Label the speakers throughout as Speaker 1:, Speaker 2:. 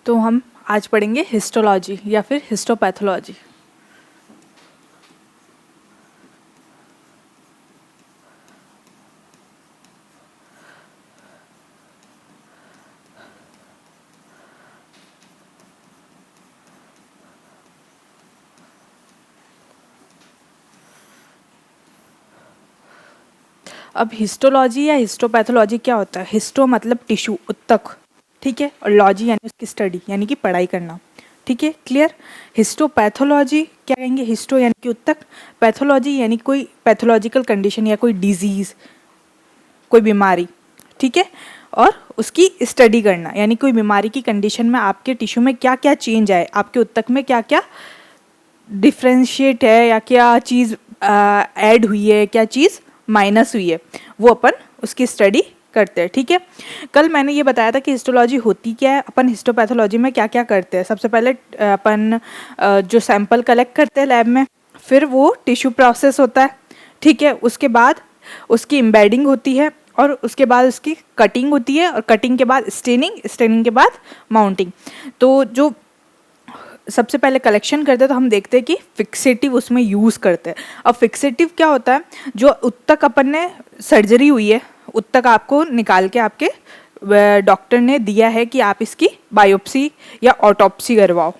Speaker 1: तो हम आज पढ़ेंगे हिस्टोलॉजी या फिर हिस्टोपैथोलॉजी। अब हिस्टोलॉजी या हिस्टोपैथोलॉजी क्या होता है? हिस्टो मतलब टिश्यू, उत्तक, ठीक है, और लॉजी यानी उसकी स्टडी यानी कि पढ़ाई करना, ठीक है, क्लियर। हिस्टोपैथोलॉजी क्या कहेंगे? हिस्टो यानी कि उत्तक, पैथोलॉजी यानी कोई पैथोलॉजिकल कंडीशन या कोई डिजीज, कोई बीमारी, ठीक है, और उसकी स्टडी करना यानी कोई बीमारी की कंडीशन में आपके टिश्यू में क्या क्या चेंज आए, आपके उत्तक में क्या क्या डिफ्रेंशिएट है या क्या चीज़ ऐड हुई है, क्या चीज़ माइनस हुई है, वो अपन उसकी स्टडी करते हैं, ठीक है। कल मैंने ये बताया था कि हिस्टोलॉजी होती क्या है, अपन हिस्टोपैथोलॉजी में क्या क्या करते हैं। सबसे पहले अपन जो सैंपल कलेक्ट करते हैं लैब में, फिर वो टिश्यू प्रोसेस होता है, ठीक है, उसके बाद उसकी एम्बेडिंग होती है और उसके बाद उसकी कटिंग होती है और कटिंग के बाद स्टेनिंग, स्टेनिंग के बाद माउंटिंग। तो जो सबसे पहले कलेक्शन करते हैं तो हम देखते हैं कि फिक्सेटिव उसमें यूज़ करते हैं। अब फिक्सेटिव क्या होता है? जो उत्तक अपन ने सर्जरी हुई है, उत्तक आपको निकाल के आपके डॉक्टर ने दिया है कि आप इसकी बायोप्सी या ऑटोप्सी करवाओ,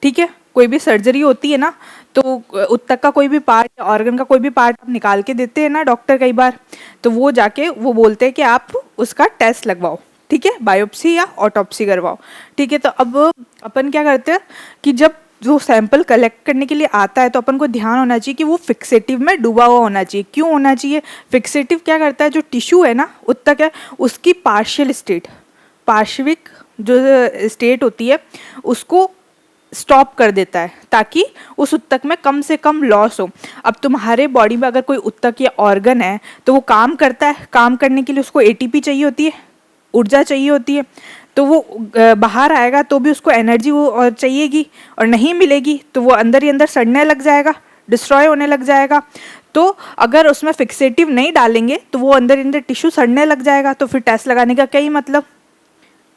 Speaker 1: ठीक है। कोई भी सर्जरी होती है ना, तो उत्तक का कोई भी पार्ट या ऑर्गन का कोई भी पार्ट आप निकाल के देते हैं ना डॉक्टर कई बार, तो वो जाके वो बोलते हैं कि आप उसका टेस्ट लगवाओ, ठीक है, बायोप्सी या ऑटोप्सी करवाओ, ठीक है। तो अब अपन क्या करते हैं कि जब जो सैंपल कलेक्ट करने के लिए आता है तो अपन को ध्यान होना चाहिए कि वो फिक्सेटिव में डूबा हुआ होना चाहिए। क्यों होना चाहिए? फिक्सेटिव क्या करता है, जो टिश्यू है ना, उत्तक है, उसकी पार्शियल स्टेट, पार्श्विक जो स्टेट होती है उसको स्टॉप कर देता है ताकि उस उत्तक में कम से कम लॉस हो। अब तुम्हारे बॉडी में अगर कोई उत्तक या ऑर्गन है तो वो काम करता है, काम करने के लिए उसको एटीपी चाहिए होती है, ऊर्जा चाहिए होती है, तो वो बाहर आएगा तो भी उसको एनर्जी वो और चाहिएगी, और नहीं मिलेगी तो वो अंदर ही अंदर सड़ने लग जाएगा, डिस्ट्रॉय होने लग जाएगा। तो अगर उसमें फिक्सेटिव नहीं डालेंगे तो वो अंदर अंदर टिश्यू सड़ने लग जाएगा, तो फिर टेस्ट लगाने का क्या ही मतलब।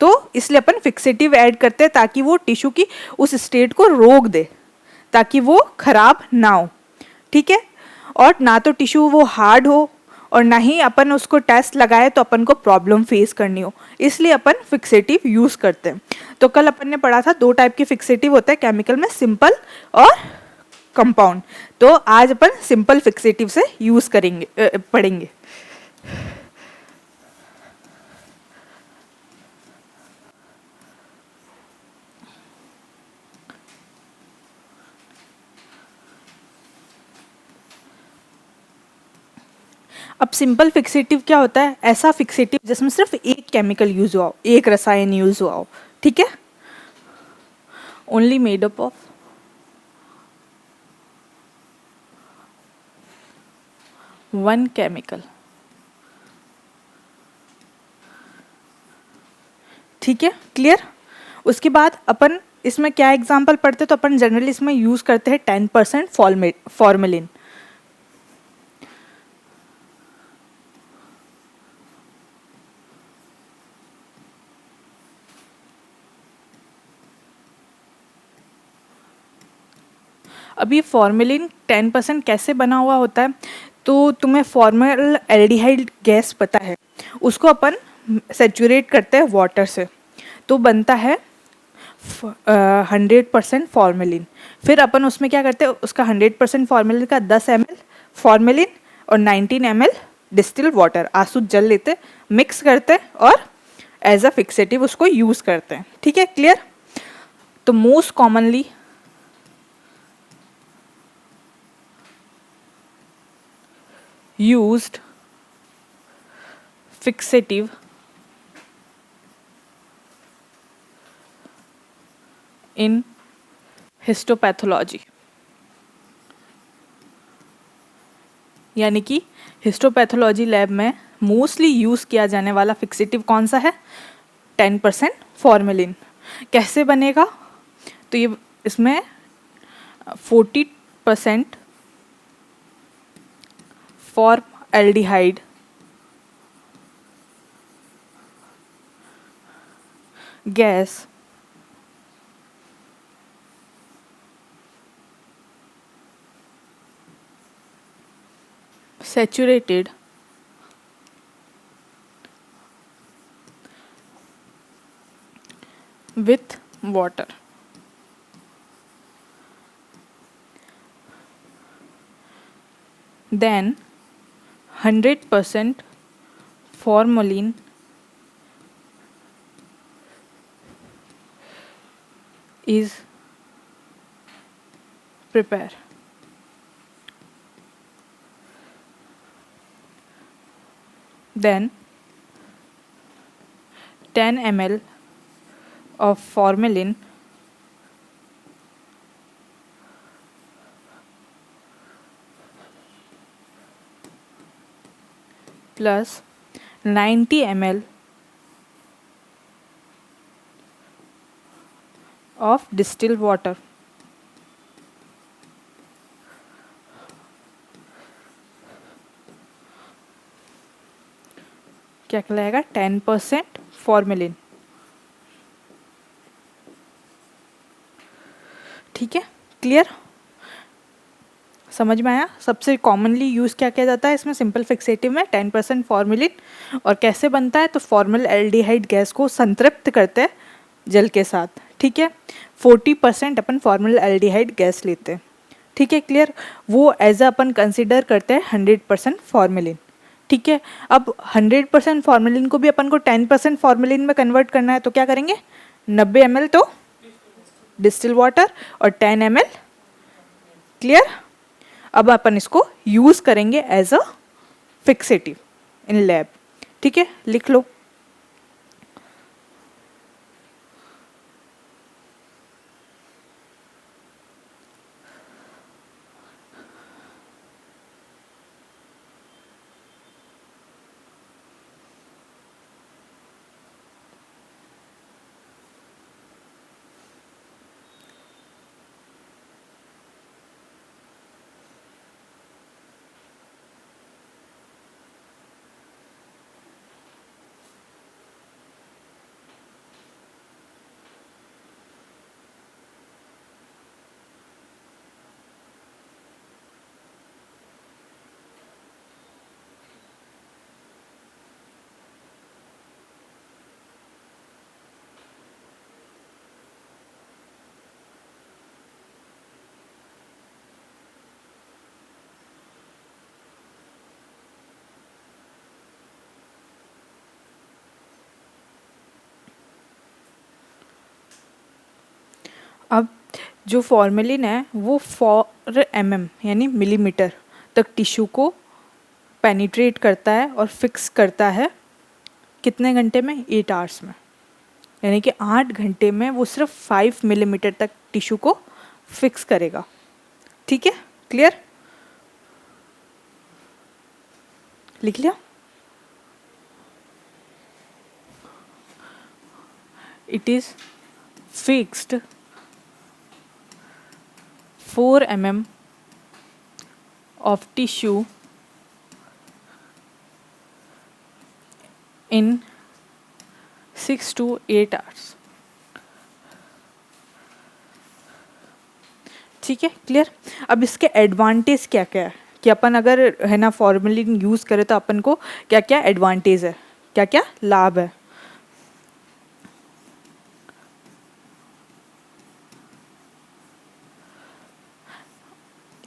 Speaker 1: तो इसलिए अपन फिक्सेटिव ऐड करते हैं ताकि वो टिश्यू की उस स्टेट को रोक दे, ताकि वो खराब ना हो, ठीक है। और ना तो टिश्यू वो हार्ड हो और ना ही अपन उसको टेस्ट लगाए तो अपन को प्रॉब्लम फेस करनी हो, इसलिए अपन फिक्सेटिव यूज़ करते हैं। तो कल अपन ने पढ़ा था दो टाइप के फिक्सेटिव होते हैं केमिकल में, सिंपल और कंपाउंड। तो आज अपन सिंपल फिक्सेटिव से यूज़ करेंगे, पढ़ेंगे। अब सिंपल फिक्सेटिव क्या होता है? ऐसा फिक्सेटिव जिसमें सिर्फ एक केमिकल यूज हुआ हो, एक रसायन यूज हुआ हो, ठीक है, only made up of one chemical, ठीक है, क्लियर। उसके बाद अपन इसमें क्या एग्जांपल पढ़ते हैं? तो अपन जनरली इसमें यूज करते हैं 10% फॉर्मेलिन। अब ये फॉर्मेलिन 10% कैसे बना हुआ होता है? तो तुम्हें फॉर्मल एल्डिहाइड गैस पता है, उसको अपन सेचुरेट करते हैं वाटर से, तो बनता है 100% फॉर्मेलिन। फिर अपन उसमें क्या करते हैं, उसका 100% फॉर्मेलिन का 10 ml फॉर्मेलिन और 19 ml डिस्टिल वाटर, आंसू जल लेते, मिक्स करते और एज अ फिक्सेटिव उसको यूज़ करते हैं, ठीक है, क्लियर। तो most commonly used fixative in histopathology, यानी कि हिस्टोपैथोलॉजी लैब में मोस्टली यूज़ किया जाने वाला फिक्सेटिव कौन सा है? 10% फॉर्मेलिन। कैसे बनेगा? तो ये इसमें 40% फॉर्मएल्डिहाइड gas saturated with water. Then 100% formalin is prepared. Then 10 ml of formalin plus 90 ml of distilled water. क्या कहलाएगा? 10% फॉर्मेलिन. ठीक है, क्लियर? समझ में आया? सबसे कॉमनली यूज़ क्या किया जाता है इसमें सिंपल फिक्सेटिव में? 10% फॉर्मेलिन. और कैसे बनता है? तो फॉर्मल एल्डिहाइड गैस को संतृप्त करते हैं जल के साथ. ठीक है, 40% अपन फॉर्मल एल्डिहाइड गैस लेते हैं. ठीक है, क्लियर? वो एज अपन कंसिडर करते हैं 100% फॉर्मेलिन. ठीक है, अब 100% फॉर्मेलिन को भी अपन को 10% फॉर्मेलिन में कन्वर्ट करना है, तो क्या करेंगे? 90 ml तो डिस्टिल वाटर और 10 ml. क्लियर? अब अपन इसको यूज करेंगे as a fixative in lab. ठीक है, लिख लो. अब जो फॉर्मेलिन है वो 4 mm यानी मिलीमीटर तक टिश्यू को पेनिट्रेट करता है और फिक्स करता है. कितने घंटे में? 8 आवर्स में. यानी कि 8 घंटे में वो सिर्फ 5 मिलीमीटर तक टिश्यू को फिक्स करेगा. ठीक है, क्लियर? लिख लिया? It is fixed 4 mm of tissue in 6 to 8 hours. ठीक है, क्लियर? अब इसके एडवांटेज क्या क्या है कि अपन अगर है ना फॉर्मेलिन यूज़ करें तो अपन को क्या क्या एडवांटेज है, क्या क्या लाभ है.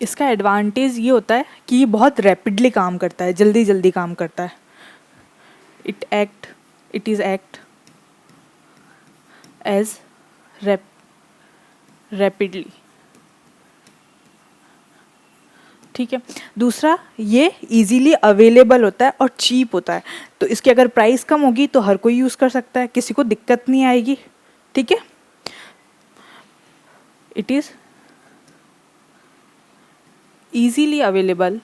Speaker 1: इसका एडवांटेज ये होता है कि ये बहुत रैपिडली काम करता है, जल्दी जल्दी काम करता है. It is act as rapidly. ठीक है, दूसरा ये इजीली अवेलेबल होता है और चीप होता है. तो इसकी अगर प्राइस कम होगी तो हर कोई यूज़ कर सकता है, किसी को दिक्कत नहीं आएगी. ठीक है, it is easily available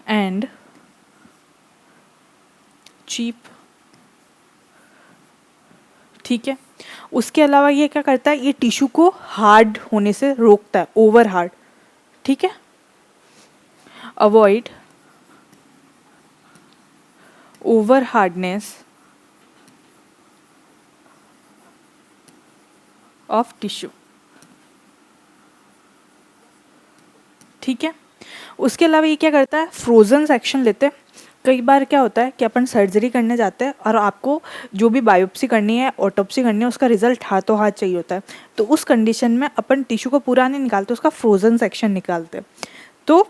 Speaker 1: and cheap. ठीक है, उसके अलावा ये क्या करता है? ये टिश्यू को हार्ड होने से रोकता है, ओवर हार्ड. ठीक है, avoid over hardness of tissue. ठीक है। उसके अलावा ये क्या करता है, फ्रोज़न सेक्शन लेते हैं। कई बार क्या होता है कि अपन सर्जरी करने जाते हैं और आपको जो भी बायोप्सी करनी है, ऑटोप्सी करनी है, उसका रिजल्ट हाथों हाथ चाहिए होता है। तो उस कंडीशन में अपन टिश्यू को पूरा नहीं निकालते, उसका फ्रोज़न सेक्शन निकालते हैं। तो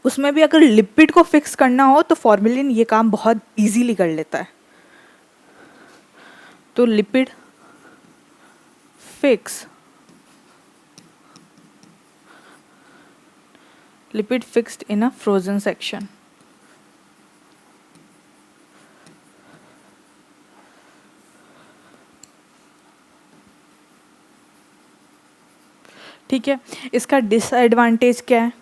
Speaker 1: उसमें भी अगर लिपिड को फिक्स करना हो तो फॉर्मेलिन ये काम बहुत इजीली कर लेता है। तो lipid fix, lipid fixed in a frozen section. ठीक है। इसका डिसएडवांटेज क्या है,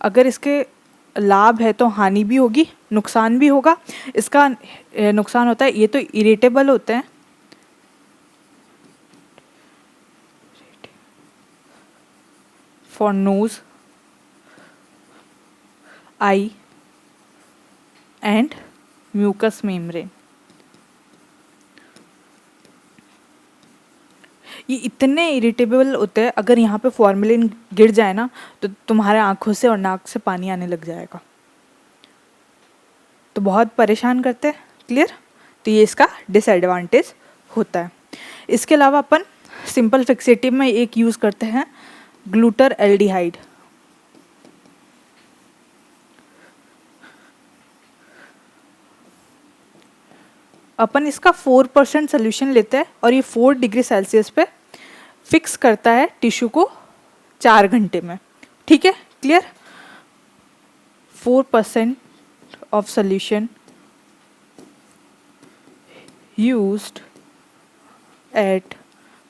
Speaker 1: अगर इसके लाभ है तो हानि भी होगी, नुकसान भी होगा। इसका नुकसान होता है, ये तो इरिटेबल होते हैं, for nose, eye and mucous membrane. ये इतने इरिटेबल होते हैं, अगर यहाँ पे फॉर्मेलिन गिर जाए ना तो तुम्हारे आंखों से और नाक से पानी आने लग जाएगा, तो बहुत परेशान करते हैं। क्लियर। तो ये इसका डिसएडवांटेज होता है। इसके अलावा अपन सिंपल फिक्सेटिव में एक यूज़ करते हैं, ग्लूटर एल्डिहाइड। अपन इसका 4% सोल्यूशन लेते हैं और ये 4 डिग्री सेल्सियस पे फिक्स करता है टिश्यू को 4 घंटे में। ठीक है, clear. 4% of solution used at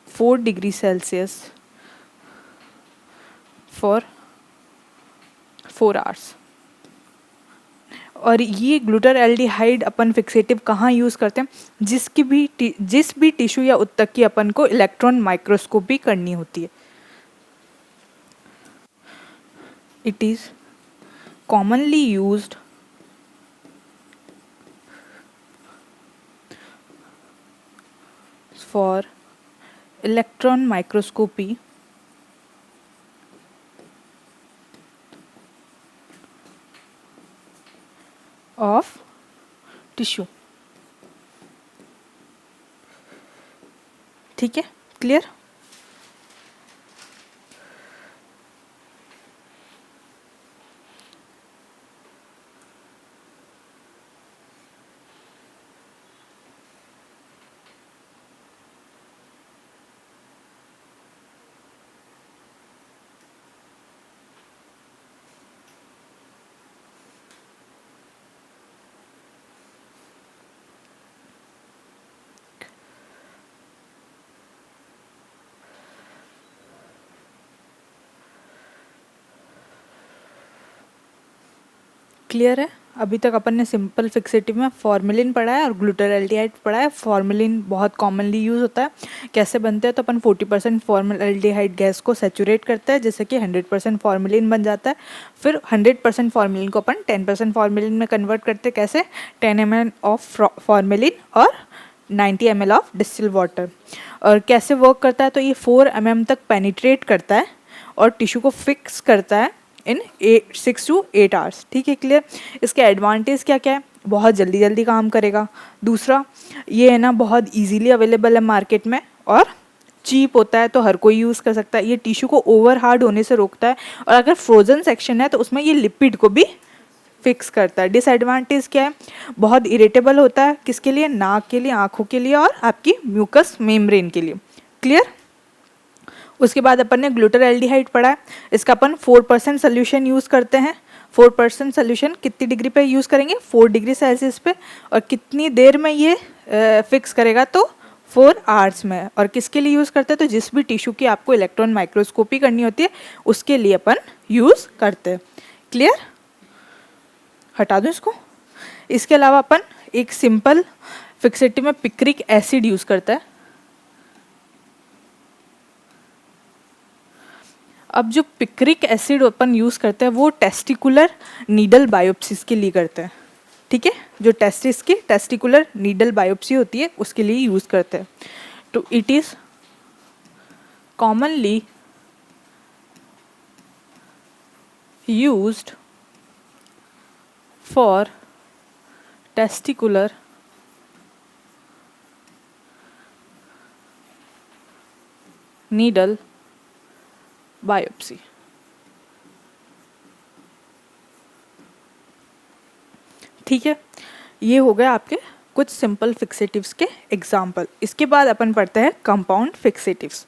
Speaker 1: 4 degrees Celsius for 4 hours। और ये ग्लूटर एल्डिहाइड अपन फिक्सेटिव कहाँ यूज़ करते हैं, जिस भी टिश्यू या उत्तक की अपन को इलेक्ट्रॉन माइक्रोस्कोपी करनी होती है। It is commonly used for electron microscopy of tissue। ठीक है, क्लियर। क्लियर है। अभी तक अपन ने सिंपल फिक्सेटिव में फॉर्मेलिन पढ़ा है और ग्लूटर एल्डिहाइड पढ़ा है। फॉर्मेलिन बहुत कॉमनली यूज़ होता है। कैसे बनते हैं, तो अपन 40% फॉर्मेल्डिहाइड गैस को सैचुरेट करता है, जैसे कि 100% फॉर्मेलिन बन जाता है। फिर 100% फॉर्मेलिन को अपन 10% फॉर्मेलिन में कन्वर्ट करते हैं। कैसे, 10 ml ऑफ फॉर्मेलिन और 90 ml ऑफ डिस्टिल वाटर। और कैसे वर्क करता है, तो ये 4 mm तक पेनिट्रेट करता है और टिश्यू को फिक्स करता है इन 6 to 8 आवर्स। ठीक है, क्लियर। इसके एडवांटेज क्या क्या है, बहुत जल्दी जल्दी काम करेगा। दूसरा ये है ना, बहुत इजीली अवेलेबल है मार्केट में और चीप होता है, तो हर कोई यूज़ कर सकता है। ये टिश्यू को ओवर हार्ड होने से रोकता है और अगर फ्रोजन सेक्शन है तो उसमें ये लिपिड को भी फिक्स करता है। डिसएडवांटेज क्या है, बहुत इरिटेबल होता है। किसके लिए, नाक के लिए, आँखों के लिए और आपकी म्यूकस मेम्ब्रेन के लिए। क्लियर। उसके बाद अपन ने ग्लूटर एल्डिहाइड पढ़ा है। इसका अपन 4% सोल्यूशन यूज़ करते हैं। 4% सोल्यूशन कितनी डिग्री पे यूज़ करेंगे, 4 डिग्री सेल्सियस पे। और कितनी देर में ये फिक्स करेगा, तो 4 आवर्स में। और किसके लिए यूज़ करते हैं, तो जिस भी टिश्यू की आपको इलेक्ट्रॉन माइक्रोस्कोपी करनी होती है उसके लिए अपन यूज़ करते हैं। क्लियर, हटा दूँ इसको। इसके अलावा अपन एक सिंपल फिक्सेटिव में पिक्रिक एसिड यूज़ करता है। अब जो पिक्रिक एसिड अपन यूज़ करते हैं वो टेस्टिकुलर नीडल बायोप्सिस के लिए करते हैं। ठीक है, जो टेस्टिस की टेस्टिकुलर नीडल बायोप्सी होती है उसके लिए यूज़ करते हैं। तो it is commonly used for testicular needle biopsy. ठीक है, ये हो गए आपके कुछ सिंपल फिक्सेटिव्स के एग्जाम्पल। इसके बाद अपन पढ़ते हैं कंपाउंड फिक्सेटिव्स।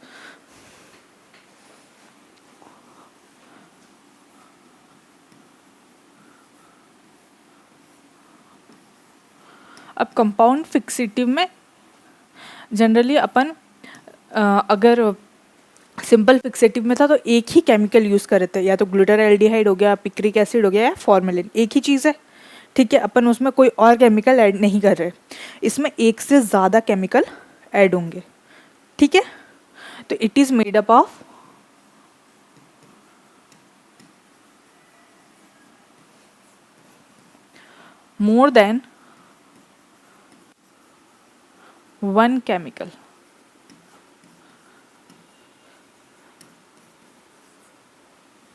Speaker 1: अब कंपाउंड फिक्सेटिव में जनरली अपन अगर सिंपल फिक्सेटिव में था तो एक ही केमिकल यूज़ कर रहे थे, या तो ग्लूटाराल्डिहाइड हो गया, पिक्रिक एसिड हो गया, या फॉर्मेलिन, एक ही चीज़ है। ठीक है, अपन उसमें कोई और केमिकल ऐड नहीं कर रहे, इसमें एक से ज़्यादा केमिकल ऐड होंगे। ठीक है, तो it is made up of more than one chemical.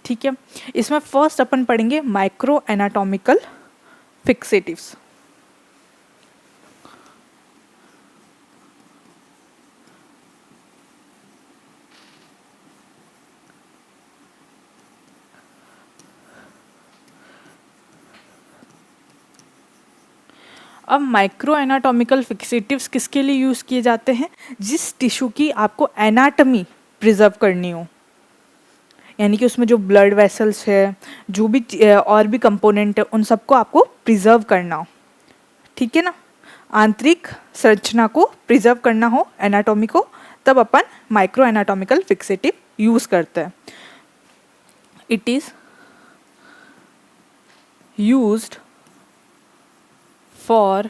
Speaker 1: ठीक है, इसमें फर्स्ट अपन पढ़ेंगे माइक्रो एनाटॉमिकल फिक्सेटिव्स। अब माइक्रो एनाटॉमिकल फिक्सेटिव्स किसके लिए यूज़ किए जाते हैं? जिस टिश्यू की आपको एनाटमी प्रिजर्व करनी हो, यानी कि उसमें जो ब्लड वेसल्स है, जो भी और भी कंपोनेंट है, उन सबको आपको प्रिजर्व करना हो। ठीक है ना, आंतरिक संरचना को प्रिजर्व करना हो, एनाटॉमी को, तब अपन माइक्रो एनाटॉमिकल फिक्सेटिव यूज़ करते हैं। It is used for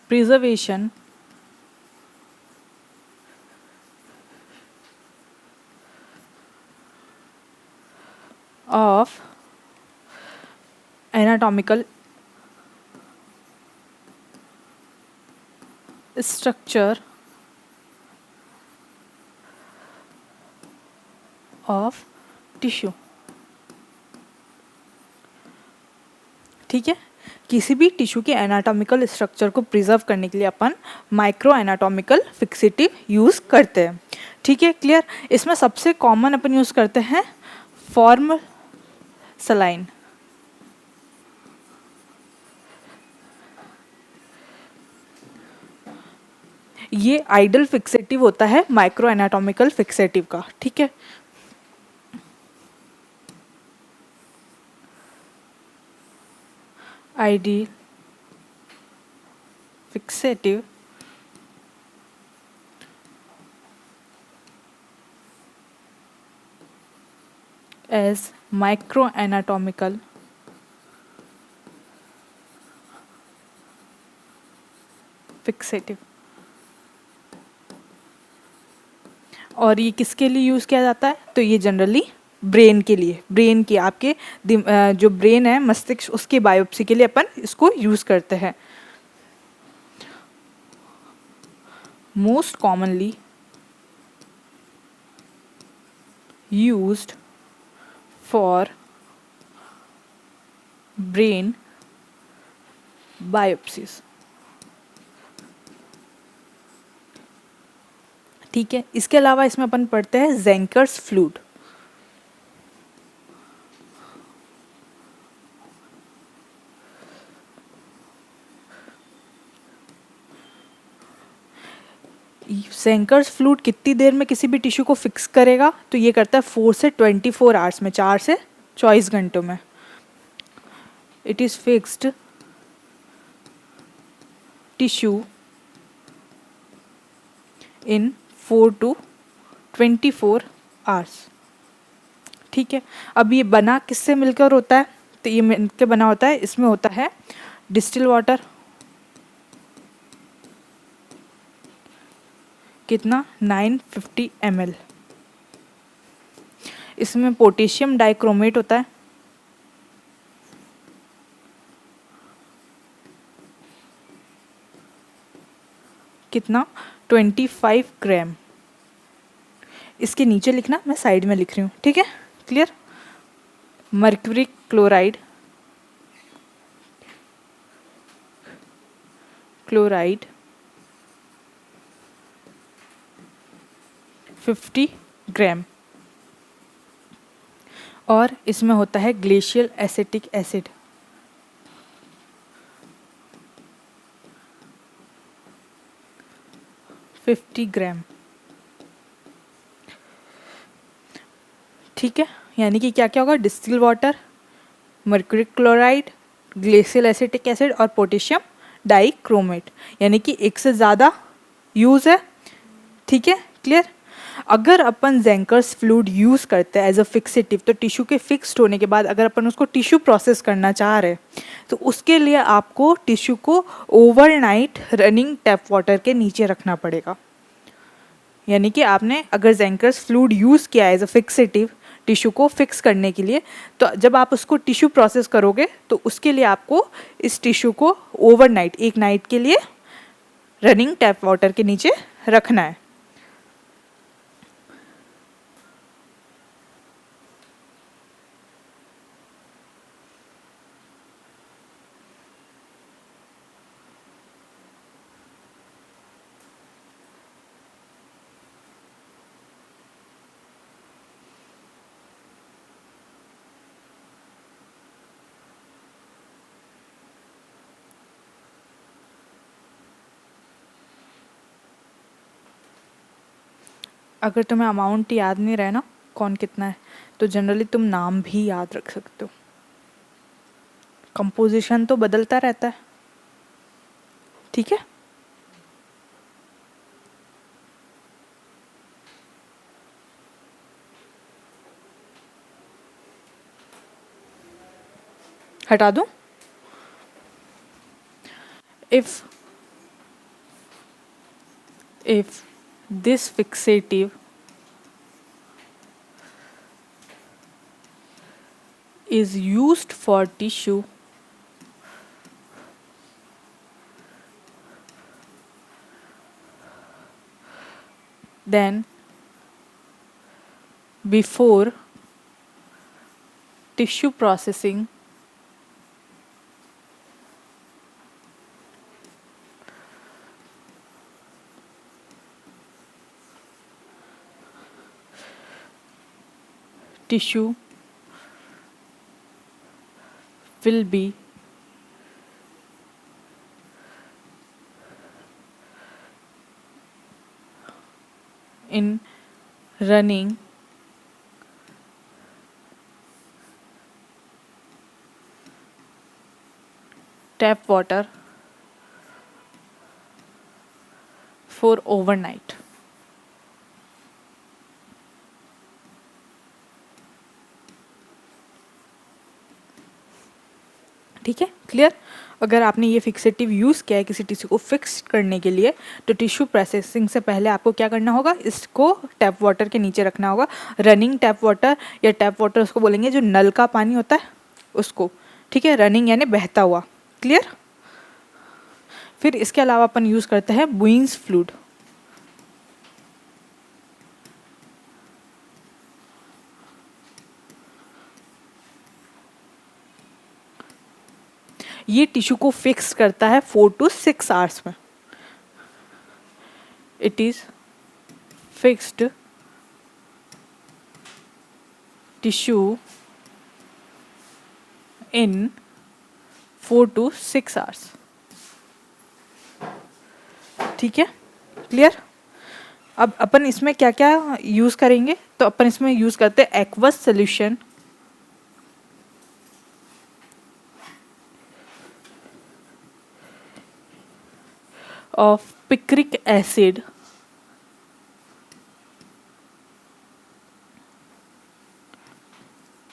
Speaker 1: preservation of anatomical structure of tissue। ठीक है, किसी भी टिश्यू के एनाटॉमिकल स्ट्रक्चर को प्रिजर्व करने के लिए अपन माइक्रो एनाटॉमिकल फिक्सेटिव यूज़ करते हैं। ठीक है, क्लियर। इसमें सबसे कॉमन अपन यूज़ करते हैं फॉर्म सलाइन। ये आइडल फिक्सेटिव होता है माइक्रो एनाटॉमिकल फिक्सेटिव का। ठीक है, ideal fixative as microanatomical fixative। और ये किसके लिए यूज़ किया जाता है? तो ये जनरली ब्रेन के लिए, ब्रेन की आपके जो ब्रेन है, मस्तिष्क, उसकी बायोप्सी के लिए अपन इसको यूज़ करते हैं। Most commonly used for brain biopsies. ठीक है, इसके अलावा इसमें अपन पढ़ते हैं ज़ेंकर्स फ्लूइड। ज़ेंकर्स फ्लूइड कितनी देर में किसी भी टिश्यू को फिक्स करेगा? तो ये करता है 4 से 24 आवर्स में, 4 से 24 घंटों में। It is fixed tissue in 4 to 24 hours. ठीक है, अब ये बना किससे मिलकर होता है? तो ये मिलकर बना होता है, इसमें होता है डिस्टिल वाटर, कितना 950 ml। इसमें पोटेशियम डाइक्रोमेट होता है, कितना 25 ग्राम। इसके नीचे लिखना, मैं साइड में लिख रही हूँ, ठीक है, क्लियर। मर्क्यूरी क्लोराइड, क्लोराइड 50 ग्राम। और इसमें होता है glacial acetic acid, fifty gram, ठीक है। यानी कि क्या क्या होगा, distil water, mercury chloride, glacial acetic acid और पोटेशियम डाइक्रोमेट, यानी कि एक से ज़्यादा यूज़ है, ठीक है, क्लियर। अगर अपन ज़ेंकर्स फ्लूइड यूज़ करते हैं एज अ फिक्सेटिव, तो टिश्यू के फिक्स्ड होने के बाद अगर अपन उसको टिश्यू प्रोसेस करना चाह रहे हैं तो उसके लिए आपको टिश्यू को ओवरनाइट रनिंग टैप वाटर के नीचे रखना पड़ेगा। यानी कि आपने अगर ज़ेंकर्स फ्लूइड यूज़ किया एज अ फिक्सेटिव टिश्यू को फिक्स करने के लिए, तो जब आप उसको टिश्यू प्रोसेस करोगे तो उसके लिए आपको इस टिश्यू को ओवरनाइट, एक नाइट के लिए रनिंग टैप वाटर के नीचे रखना है। अगर तुम्हें अमाउंट याद नहीं रहे ना कौन कितना है, तो जनरली तुम नाम भी याद रख सकते हो। कंपोजिशन तो बदलता रहता है, ठीक है। हटा दूं? if this fixative is used for tissue, then before tissue processing, tissue will be in running tap water for overnight. ठीक है, क्लियर। अगर आपने ये फिक्सेटिव यूज़ किया है किसी टिश्यू को फिक्स करने के लिए, तो टिश्यू प्रोसेसिंग से पहले आपको क्या करना होगा, इसको टैप वाटर के नीचे रखना होगा। रनिंग टैप वाटर या टैप वाटर उसको बोलेंगे जो नल का पानी होता है उसको, ठीक है। रनिंग यानी बहता हुआ, क्लियर। फिर इसके अलावा अपन यूज़ करते हैं बुइंस फ्लूइड। ये टिश्यू को फिक्स करता है 4 to 6 आवर्स में। It is fixed tissue in 4 to 6 hours, ठीक है, क्लियर। अब अपन इसमें क्या क्या यूज़ करेंगे, तो अपन इसमें यूज़ करते हैं aqueous solution of picric acid,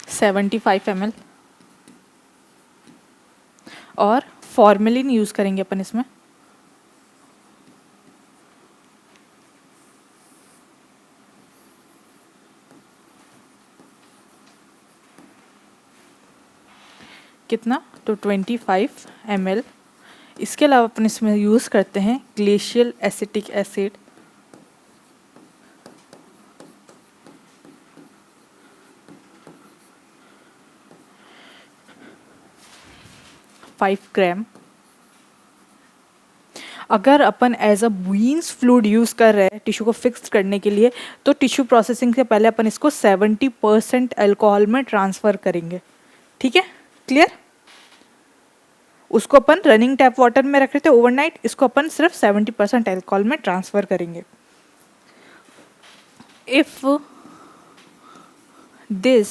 Speaker 1: 75 ml, और फॉर्मेलिन यूज़ करेंगे अपन इसमें, कितना, तो 25 ml। इसके अलावा अपन इसमें यूज़ करते हैं glacial acetic acid, five gram. अगर अपन एज अ बुइंस फ्लूइड यूज़ कर रहे हैं टिश्यू को फिक्स करने के लिए, तो टिश्यू प्रोसेसिंग से पहले अपन इसको 70% अल्कोहल में ट्रांसफ़र करेंगे। ठीक है, क्लियर। उसको अपन रनिंग टैप वाटर में रख रहे थे ओवरनाइट, इसको अपन सिर्फ 70% अल्कोहल में ट्रांसफ़र करेंगे। If this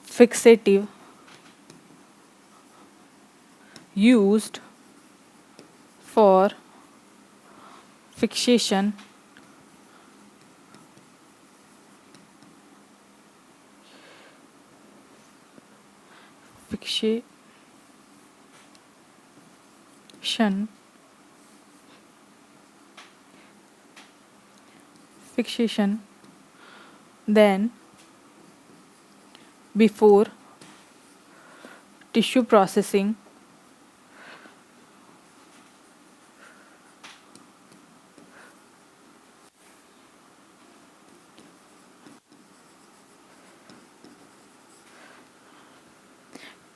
Speaker 1: fixative used for fixation fixation then before tissue processing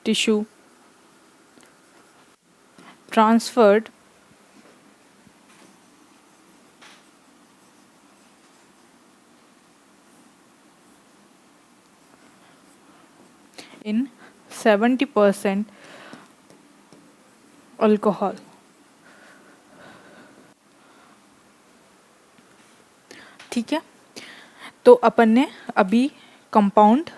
Speaker 1: tissue transferred in 70% alcohol. ठीक है, तो अपन ने अभी कंपाउंड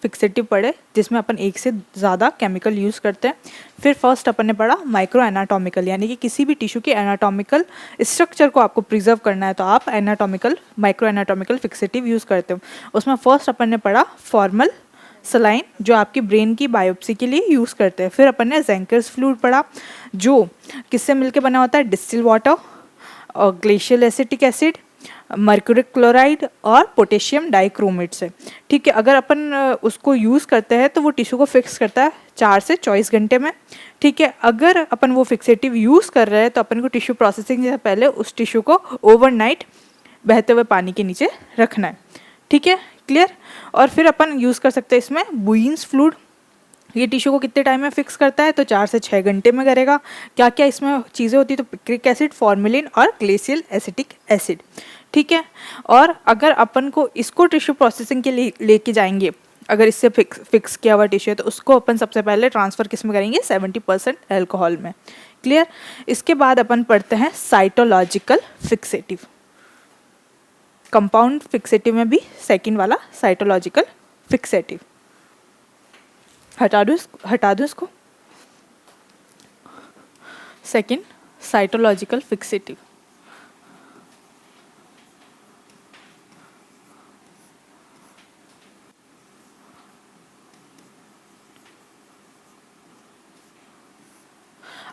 Speaker 1: फिक्सेटिव पढ़े जिसमें अपन एक से ज़्यादा केमिकल यूज़ करते हैं। फिर फर्स्ट अपन ने पढ़ा माइक्रो एनाटॉमिकल, यानी कि किसी भी टिश्यू के एनाटॉमिकल स्ट्रक्चर को आपको प्रिजर्व करना है तो आप anatomical micro anatomical fixative use करते हो। उसमें फर्स्ट अपन ने पढ़ा फॉर्मल सलाइन, जो आपकी ब्रेन की बायोप्सी के लिए यूज़ करते हैं। फिर अपन ने ज़ेंकर्स फ्लूइड पढ़ा, जो किससे मिलके बना होता है, डिस्टिल वाटर और glacial acetic acid, mercuric chloride और पोटेशियम डाइक्रोमेट से। ठीक है, अगर अपन उसको यूज़ करते हैं तो वो टिश्यू को फिक्स करता है 4 से 24 घंटे में। ठीक है, अगर अपन वो फिक्सेटिव यूज़ कर रहे हैं तो अपन को टिश्यू प्रोसेसिंग से पहले उस टिश्यू को ओवरनाइट बहते हुए पानी के नीचे रखना है। ठीक है, क्लियर। और फिर अपन यूज़ कर सकते हैं इसमें बुइंस फ्लूइड, ये टिश्यू को कितने टाइम में फिक्स करता है, तो 4 से 6 घंटे में करेगा। क्या क्या इसमें चीज़ें होती है, तो पिक्रिक एसिड, फॉर्मेलिन और ग्लेशियल एसिटिक एसिड। ठीक है, और अगर अपन को इसको टिश्यू प्रोसेसिंग के लिए लेके जाएंगे, अगर इससे फिक्स किया हुआ टिश्यू है तो उसको अपन सबसे पहले ट्रांसफ़र किस में करेंगे, 70% अल्कोहल में। क्लियर। इसके बाद अपन पढ़ते हैं साइटोलॉजिकल फिक्सेटिव। कंपाउंड फिक्सेटिव में भी सेकेंड वाला साइटोलॉजिकल फिक्सेटिव। हटा दो इसको। Second cytological fixative.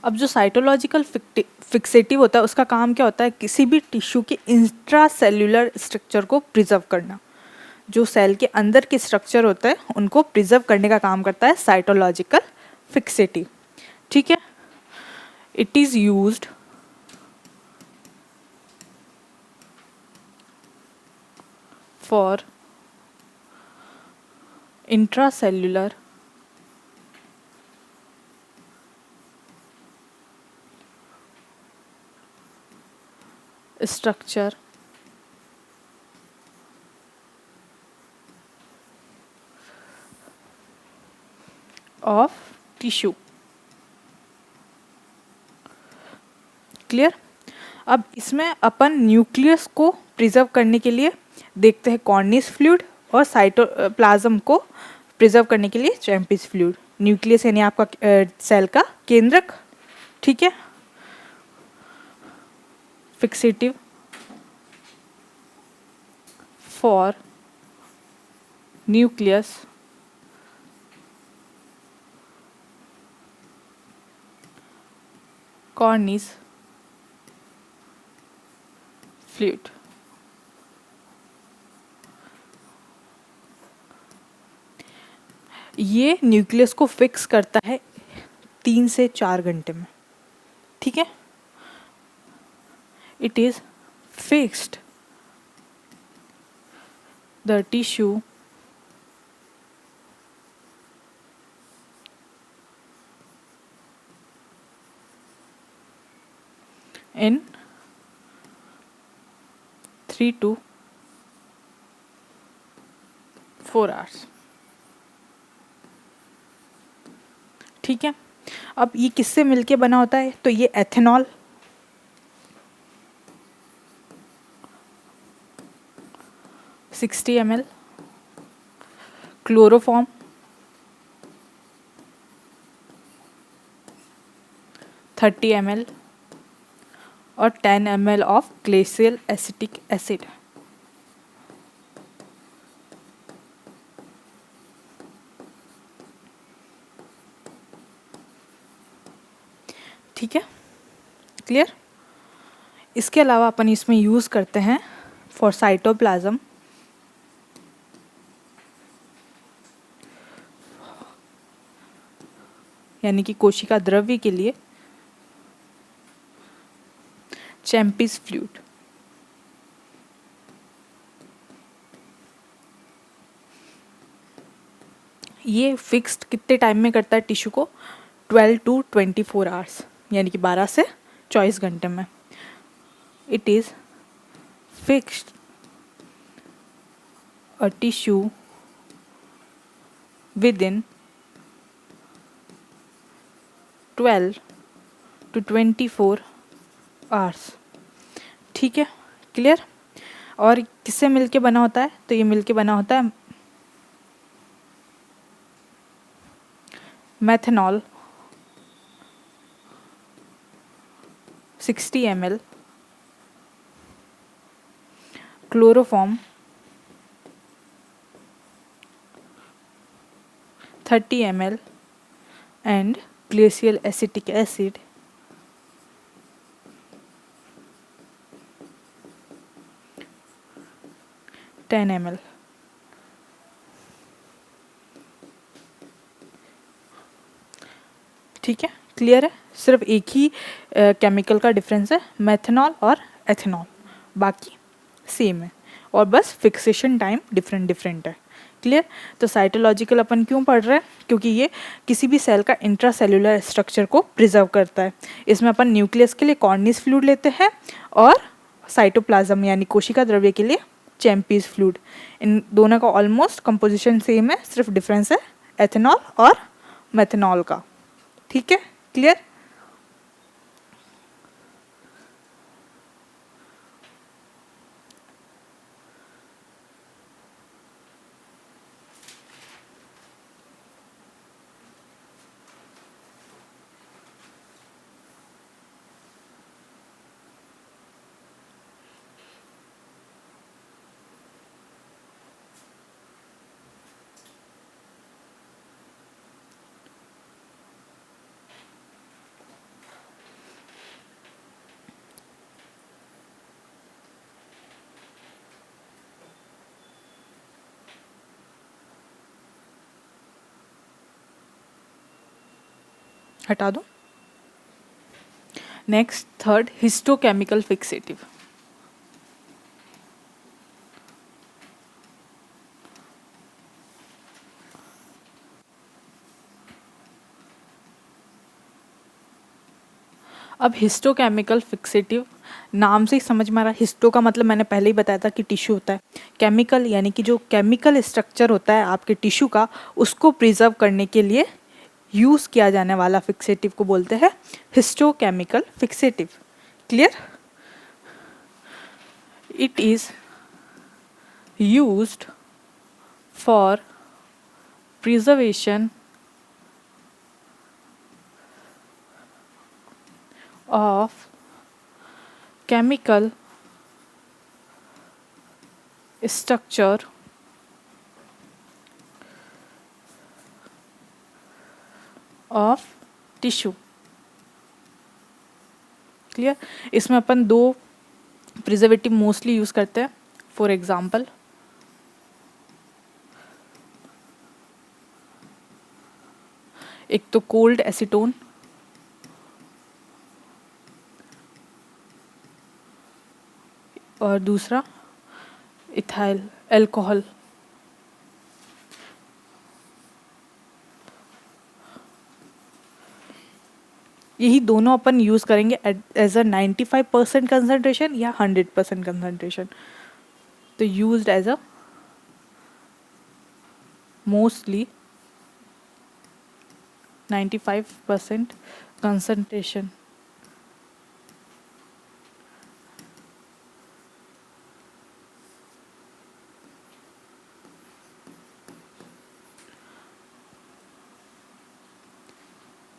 Speaker 1: अब जो साइटोलॉजिकल फिक्सेटिव होता है उसका काम क्या होता है, किसी भी टिश्यू के इंट्रासेल्युलर स्ट्रक्चर को प्रिजर्व करना। जो सेल के अंदर के स्ट्रक्चर होते हैं उनको प्रिजर्व करने का काम करता है साइटोलॉजिकल फिक्सेटिव। ठीक है, it is used for intracellular structure of tissue। Clear. अब इसमें अपन न्यूक्लियस को प्रिजर्व करने के लिए देखते हैं कॉर्निस फ्लूइड, और साइटोप्लाज्म को प्रिजर्व करने के लिए चैम्पिस फ्लूइड। न्यूक्लियस यानी आपका सेल का केंद्रक। ठीक है, फिक्सेटिव फॉर न्यूक्लियस कॉर्निस फ्लूइड। ये न्यूक्लियस को फिक्स करता है 3 से 4 घंटे में। ठीक है, it is fixed the tissue in 3 to 4 hours। ठीक है, अब ये किससे मिलके बना होता है? तो ये एथेनॉल, 60 ml, क्लोरोफॉर्म 30 ml और 10 ml of glacial acetic acid. ठीक है, क्लियर। इसके अलावा अपन इसमें यूज़ करते हैं फॉर साइटोप्लाज्म, यानी कि कोशिका द्रव्य के लिए चैम्पिस फ्लूइड। ये फिक्स्ड कितने टाइम में करता है टिश्यू को? 12 to 24 आवर्स, यानी कि 12 से 24 घंटे में। It is fixed a tissue with in 12 to 24 hours. ठीक है, क्लियर। और किससे मिलके बना होता है? तो ये मिलके बना होता है methanol 60 ml, chloroform 30 ml and glacial acetic acid 10 ml। ठीक है, क्लियर है। सिर्फ एक ही केमिकल का डिफरेंस है, मेथनॉल और एथेनॉल, बाकी सेम है, और बस फिक्सेशन टाइम डिफरेंट डिफरेंट है। क्लियर। तो साइटोलॉजिकल अपन क्यों पढ़ रहे हैं? क्योंकि ये किसी भी सेल का इंट्रासेल्युलर स्ट्रक्चर को प्रिजर्व करता है। इसमें अपन न्यूक्लियस के लिए कॉर्निस फ्लूइड लेते हैं और साइटोप्लाज्म यानी कोशिका द्रव्य के लिए चैम्पिस फ्लूइड। इन दोनों का ऑलमोस्ट कंपोजिशन सेम है, सिर्फ डिफरेंस है एथेनॉल और मेथनॉल का। ठीक है, क्लियर। हटा दो। Next, third, histochemical fixative. अब हिस्टोकेमिकल फिक्सेटिव नाम से ही समझ में आ रहा है। हिस्टो का मतलब मैंने पहले ही बताया था कि टिश्यू होता है। केमिकल यानी कि जो केमिकल स्ट्रक्चर होता है आपके टिश्यू का, उसको प्रिजर्व करने के लिए यूज़ किया जाने वाला फिक्सेटिव को बोलते हैं histochemical fixative. Clear. It is used for preservation of chemical structure of tissue। Clear. इसमें अपन दो प्रिजर्वेटिव मोस्टली यूज़ करते हैं। फॉर एग्जांपल, एक तो कोल्ड एसीटोन, और दूसरा इथाइल अल्कोहल। यही दोनों अपन यूज़ करेंगे एज अ 95% कंसनट्रेशन या 100% कंसनट्रेशन। तो used as a mostly 95% concentration.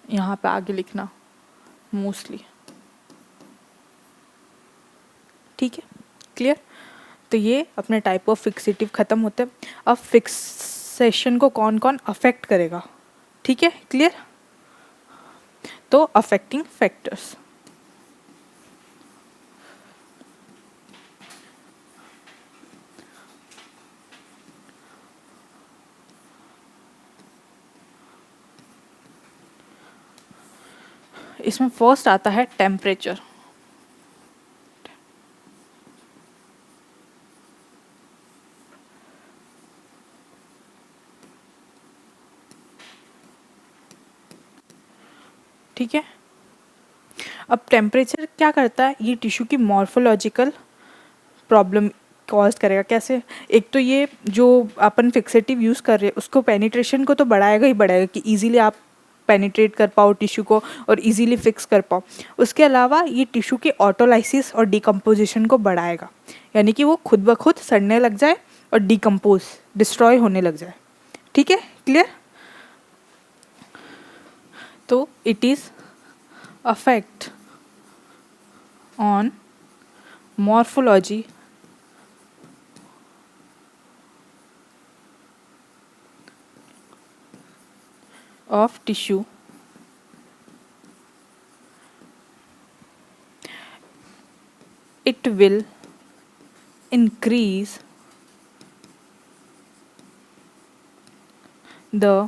Speaker 1: यहाँ पे आगे लिखना मोस्टली। ठीक है, क्लियर। तो ये अपने टाइप ऑफ फिक्सेटिव खत्म होते हैं। अब फिक्सेशन को कौन कौन अफेक्ट करेगा, ठीक है, क्लियर। तो अफेक्टिंग फैक्टर्स, इसमें फर्स्ट आता है टेम्परेचर। ठीक है, अब टेम्परेचर क्या करता है, ये टिश्यू की मॉर्फोलॉजिकल प्रॉब्लम कॉज करेगा। कैसे? एक तो ये जो अपन फिक्सेटिव यूज़ कर रहे हैं उसको पेनिट्रेशन को तो बढ़ाएगा ही बढ़ाएगा कि इजीली आप पेनिट्रेट कर पाओ टिश्यू को और इजीली फिक्स कर पाओ। उसके अलावा ये टिश्यू के ऑटोलाइसिस और डिकम्पोजिशन को बढ़ाएगा, यानी कि वो खुद ब खुद सड़ने लग जाए और डिकम्पोज डिस्ट्रॉय होने लग जाए। ठीक है, क्लियर। तो it is affect on morphology of tissue, it will increase the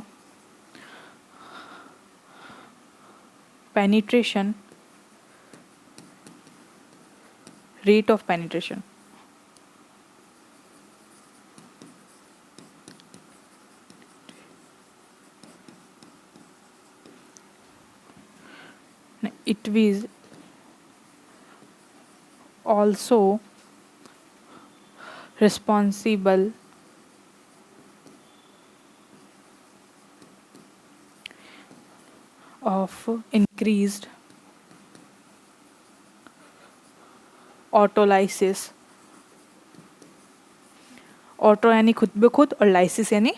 Speaker 1: penetration rate of penetration. It is also responsible of increased autolysis. Auto यानी खुद ब खुद और लाइसिस यानी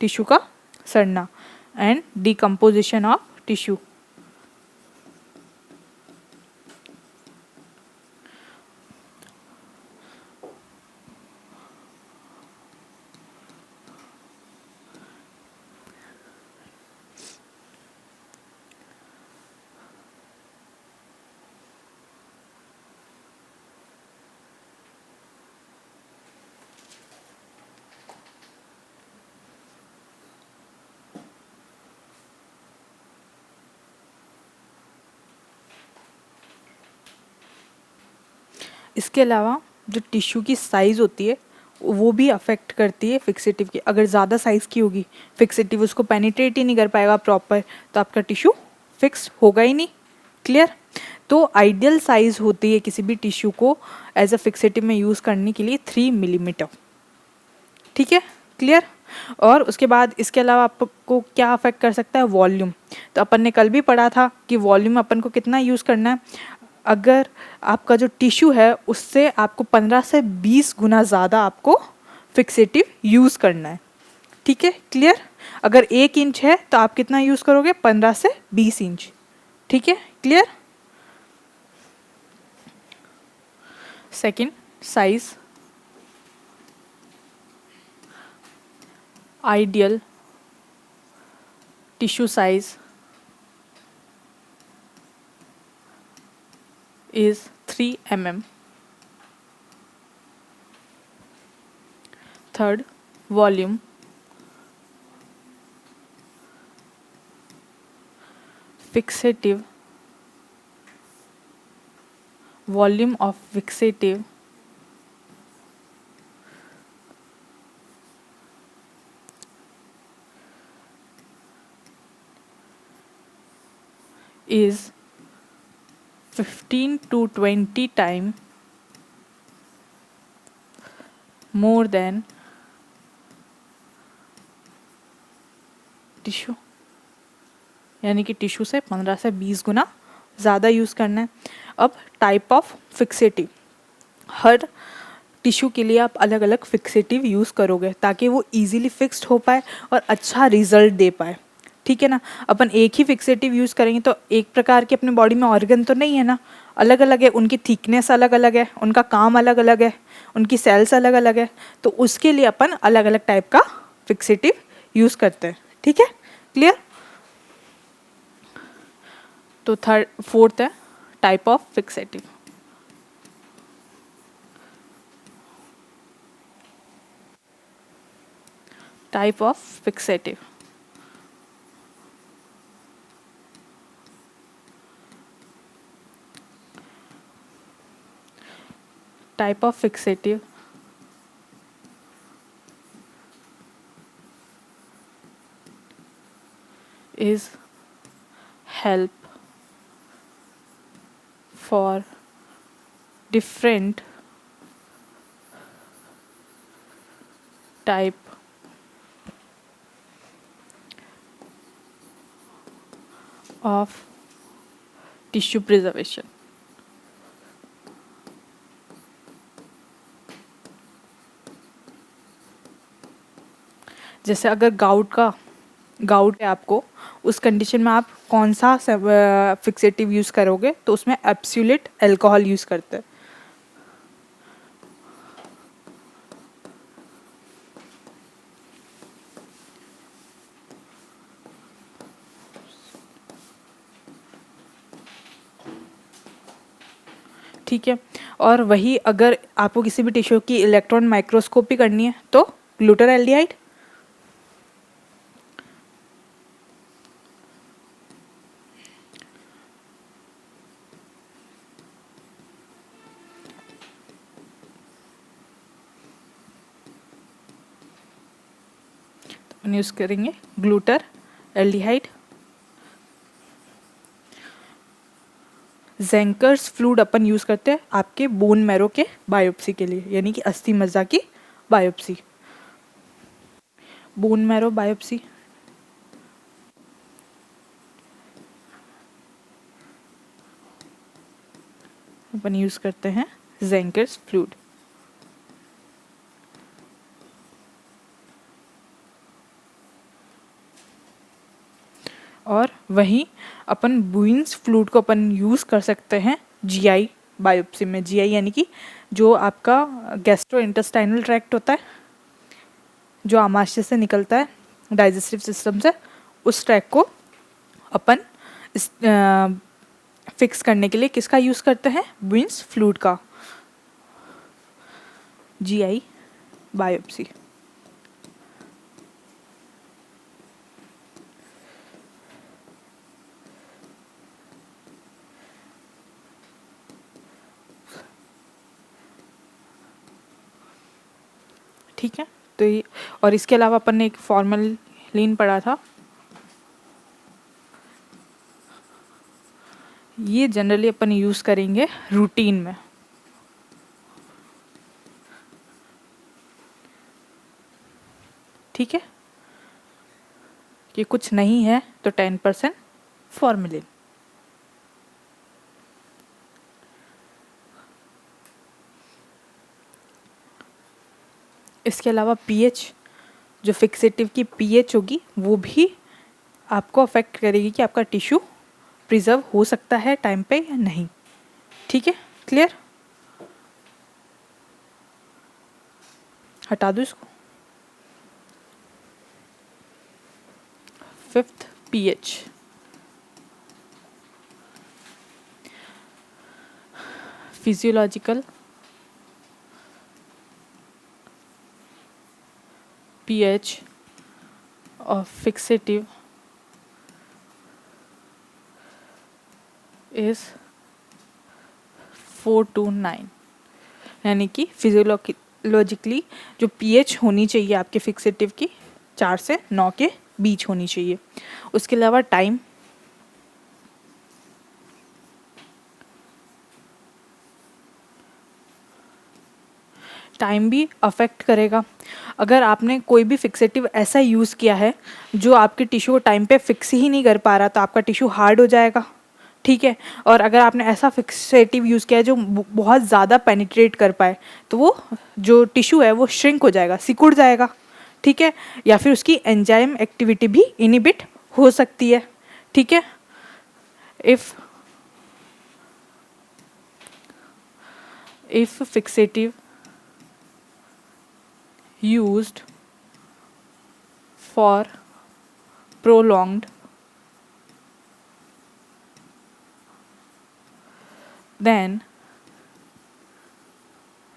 Speaker 1: टिश्यू का सड़ना एंड डिकम्पोजिशन ऑफ टिश्यू। इसके अलावा जो टिश्यू की साइज़ होती है वो भी अफेक्ट करती है फिक्सेटिव की। अगर ज़्यादा साइज़ की होगी फिक्सेटिव उसको पेनिट्रेट ही नहीं कर पाएगा प्रॉपर, तो आपका टिश्यू फिक्स होगा ही नहीं। क्लियर। तो आइडियल साइज़ होती है किसी भी टिश्यू को एज अ फिक्सेटिव में यूज़ करने के लिए 3 मिलीमीटर। ठीक है, क्लियर। और उसके बाद इसके अलावा आपको क्या अफेक्ट कर सकता है, वॉल्यूम। तो अपन ने कल भी पढ़ा था कि वॉल्यूम अपन को कितना यूज़ करना है। अगर आपका जो टिश्यू है उससे आपको 15 से 20 गुना ज़्यादा आपको फिक्सेटिव यूज़ करना है। ठीक है, क्लियर। अगर 1 इंच है तो आप कितना यूज़ करोगे, 15 से 20 इंच। ठीक है, clear. Second, size. Ideal tissue size is 3 mm. Third, volume. Fixative volume of fixative is 15 to 20 times more than tissue, यानी कि टिश्यू से 15 से 20 गुना ज़्यादा यूज़ करना है। अब type of fixative, her tissue के लिए आप अलग अलग फिक्सेटिव यूज़ करोगे ताकि वो इजीली फिक्स्ड हो पाए और अच्छा रिजल्ट दे पाए, ठीक है ना। अपन एक ही फिक्सेटिव यूज़ करेंगे तो एक प्रकार के अपने बॉडी में ऑर्गन तो नहीं है ना, अलग अलग है, उनकी थिकनेस अलग अलग है, उनका काम अलग अलग है, उनकी सेल्स अलग अलग है, तो उसके लिए अपन अलग अलग टाइप का फिक्सेटिव यूज़ करते हैं, ठीक है, क्लियर। तो फोर्थ है type of fixative. Type of fixative, type of fixative is help for different type of tissue preservation। जैसे अगर गाउट है आपको, उस कंडीशन में आप कौन सा फिक्सेटिव यूज़ करोगे, तो उसमें एब्सोल्यूट अल्कोहल यूज़ करते हैं। ठीक है, और वही अगर आपको किसी भी टिश्यू की इलेक्ट्रॉन माइक्रोस्कोपी करनी है तो ग्लूटाराल्डिहाइड। अपन यूज़ करेंगे ग्लूटाराल्डिहाइड। ज़ेंकर्स फ्लूइड अपन यूज़ करते हैं आपके बोन मैरो के बायोप्सी के लिए, यानी कि अस्थि मज्जा की बायोप्सी, बोन मैरो बायोप्सी। अपन यूज़ करते हैं ज़ेंकर्स फ्लूइड। और वहीं अपन बुइंस फ्लूइड को अपन यूज़ कर सकते हैं जीआई बायोप्सी में। जीआई यानी कि जो आपका गैस्ट्रो इंटेस्टाइनल ट्रैक्ट होता है, जो आमाशय से निकलता है डाइजेस्टिव सिस्टम से, उस ट्रैक को अपन फिक्स करने के लिए किसका यूज़ करते हैं, बुइंस फ्लूइड का, जीआई बायोप्सी। ठीक है, तो ये, और इसके अलावा अपन ने एक फॉर्मलिन पढ़ा था, ये जनरली अपन यूज़ करेंगे रूटीन में। ठीक है, कि कुछ नहीं है तो 10% फॉर्मलिन। इसके अलावा पीएच, जो फिक्सेटिव की पीएच होगी वो भी आपको अफेक्ट करेगी कि आपका टिश्यू प्रिजर्व हो सकता है टाइम पे या नहीं। ठीक है, क्लियर, हटा दो इसको। Fifth, pH. Physiological pH of fixative is 4 to 9, यानी कि फिजियोलॉजिकली जो pH होनी चाहिए आपके फिक्सेटिव की 4 से 9 के बीच होनी चाहिए। उसके अलावा टाइम, टाइम भी अफेक्ट करेगा। अगर आपने कोई भी फिक्सेटिव ऐसा यूज़ किया है जो आपके टिश्यू को टाइम पे फिक्स ही नहीं कर पा रहा, तो आपका टिश्यू हार्ड हो जाएगा, ठीक है। और अगर आपने ऐसा फिक्सेटिव यूज़ किया है जो बहुत ज़्यादा पेनिट्रेट कर पाए, तो वो जो टिश्यू है वो श्रिंक हो जाएगा, सिकुड़ जाएगा, ठीक है। या फिर उसकी एंजाइम एक्टिविटी भी इनिबिट हो सकती है, ठीक है। If fixative used for prolonged, then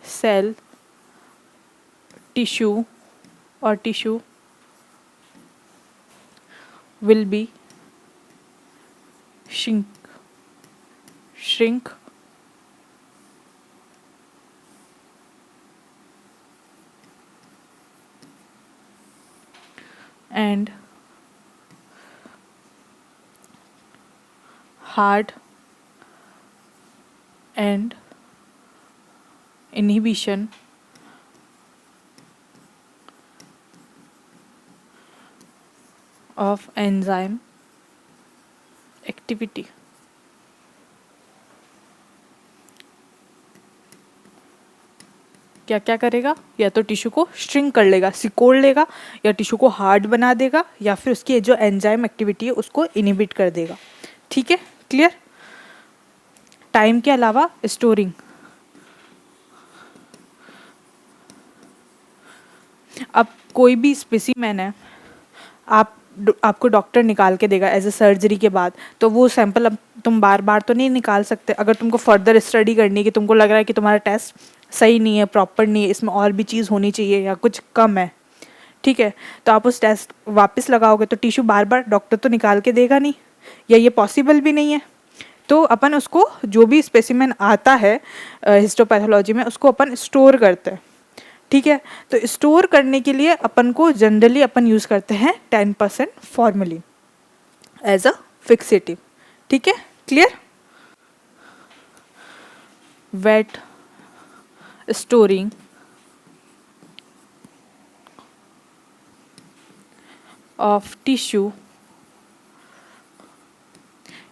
Speaker 1: cell tissue or tissue will be shrink and hard and inhibition of enzyme activity. क्या क्या करेगा? या तो टिश्यू को श्रिंक कर लेगा, सिकोड़ लेगा, या टिश्यू को हार्ड बना देगा, या फिर उसकी जो एंजाइम एक्टिविटी है उसको इनिबिट कर देगा, ठीक है, क्लियर। टाइम के अलावा स्टोरिंग, अब कोई भी स्पेसिमेन है, आपको डॉक्टर निकाल के देगा एज ए सर्जरी के बाद, तो वो सैंपल अब तुम बार बार तो नहीं निकाल सकते। अगर तुमको फर्दर स्टडी करनी है कि तुमको लग रहा है कि तुम्हारा टेस्ट सही नहीं है, प्रॉपर नहीं है, इसमें और भी चीज़ होनी चाहिए या कुछ कम है, ठीक है, तो आप उस टेस्ट वापस लगाओगे तो टिश्यू बार बार डॉक्टर तो निकाल के देगा नहीं, या ये पॉसिबल भी नहीं है। तो अपन उसको जो भी स्पेसिमेन आता है हिस्टोपैथोलॉजी में, उसको अपन स्टोर करते हैं, ठीक है। तो स्टोर करने के लिए अपन को जनरली अपन यूज़ करते हैं 10% फॉर्मेलिन एज अ फिक्सेटिव, ठीक है, clear. Wet storing of tissue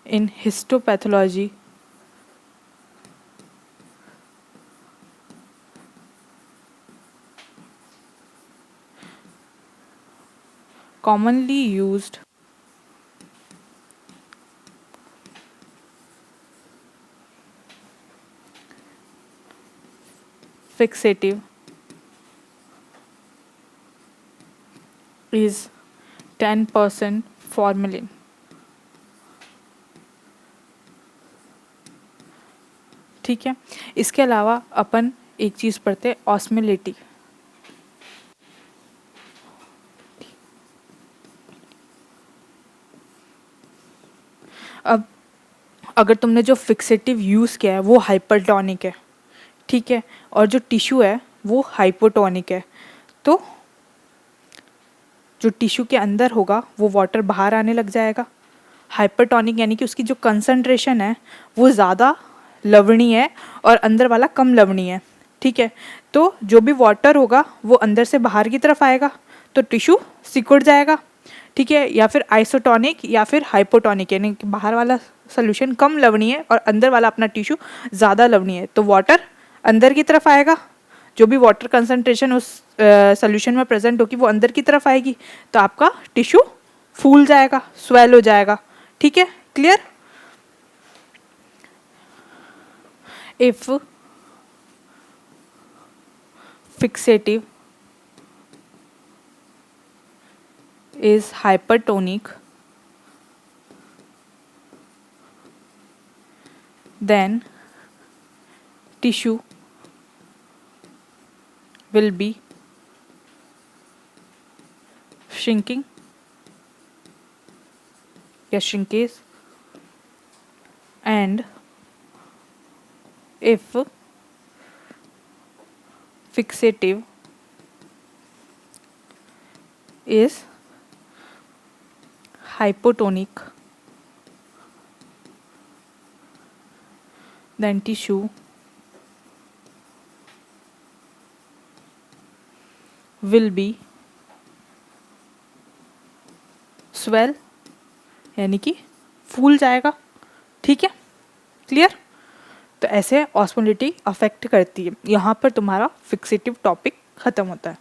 Speaker 1: in histopathology commonly used fixative is 10% formalin, ठीक है। इसके अलावा अपन एक चीज़ पढ़ते हैं, ऑस्मोलिटी। अब अगर तुमने जो फिक्सेटिव यूज़ किया है वो हाइपरटोनिक है, ठीक है, और जो टिश्यू है वो हाइपोटोनिक है, तो जो टिश्यू के अंदर होगा वो वाटर बाहर आने लग जाएगा। हाइपरटोनिक यानी कि उसकी जो कंसंट्रेशन है वो ज़्यादा लवणीय है और अंदर वाला कम लवणीय है, ठीक है। तो जो भी वाटर होगा वो अंदर से बाहर की तरफ आएगा, तो टिश्यू सिकुड़ जाएगा, ठीक है। या फिर आइसोटोनिक या फिर हाइपोटोनिक, यानी कि बाहर वाला सोल्यूशन कम लवणीय है और अंदर वाला अपना टिश्यू ज़्यादा लवणीय है, तो वाटर अंदर की तरफ आएगा, जो भी वाटर कंसंट्रेशन उस सोल्यूशन में प्रेजेंट होगी वो अंदर की तरफ आएगी, तो आपका टिश्यू फूल जाएगा, स्वेल हो जाएगा, ठीक है, clear. If fixative is hypertonic, then tissue will be shrinking या shrinkage, and if fixative is hypotonic, then tissue will be swell, यानी कि फूल जाएगा। ठीक है, क्लियर। तो ऐसे ऑस्मोलिटी अफेक्ट करती है। यहाँ पर तुम्हारा फिक्सेटिव टॉपिक खत्म होता है।